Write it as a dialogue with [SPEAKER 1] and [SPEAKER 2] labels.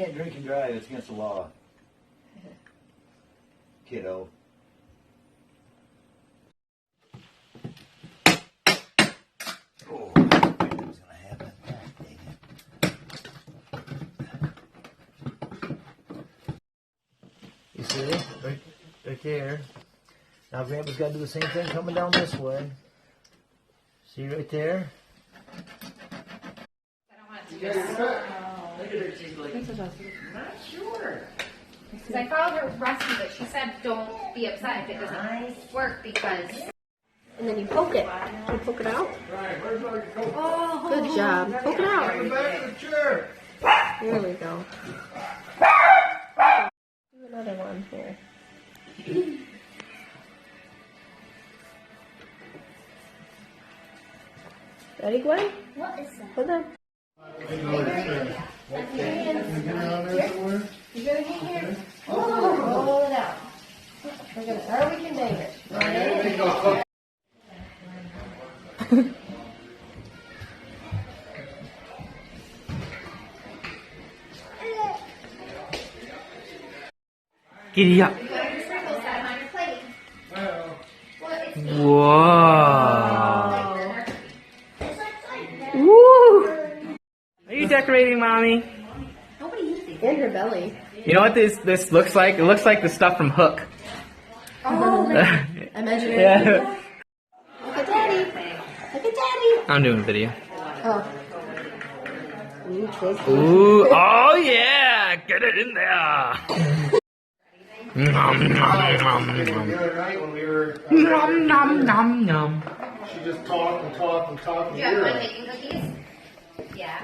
[SPEAKER 1] can't drink and drive. It's against the law. Kiddo. Oh, I knew it was gonna happen. Dang it. You see? Right there. Now Grandpa's got to do the same thing coming down this way. See right there?
[SPEAKER 2] Not sure.
[SPEAKER 3] Because I followed her recipe, but she said don't be upset if it doesn't work because.
[SPEAKER 4] And then you poke it. You poke it out.
[SPEAKER 3] Oh,
[SPEAKER 4] Good job. Poke it out.
[SPEAKER 1] Back to the chair.
[SPEAKER 4] There we go. Do another one here. Ready, Gwen?
[SPEAKER 3] what is that?
[SPEAKER 4] Hold on.
[SPEAKER 2] You gotta get here. Roll it out. We're gonna, or we can bang it. Right?
[SPEAKER 5] Giddy up.
[SPEAKER 3] You got your sprinkles set on your plate.
[SPEAKER 5] Whoa. Woo. Are you decorating, Mommy?
[SPEAKER 3] Nobody uses these.
[SPEAKER 4] In her belly.
[SPEAKER 5] You know what this looks like? It looks like the stuff from Hook.
[SPEAKER 4] Oh, imaginary.
[SPEAKER 5] Yeah.
[SPEAKER 4] Look at Daddy. Look at Daddy.
[SPEAKER 5] I'm doing a video.
[SPEAKER 4] Oh. Ooh, tasty.
[SPEAKER 5] Ooh, oh yeah! Get it in there! Nom, nom, nom,
[SPEAKER 1] The
[SPEAKER 5] nom.
[SPEAKER 1] other night when we were
[SPEAKER 5] Nom, nom, nom, nom.
[SPEAKER 1] she just talked and talked and talked.
[SPEAKER 3] Do you have one making cookies?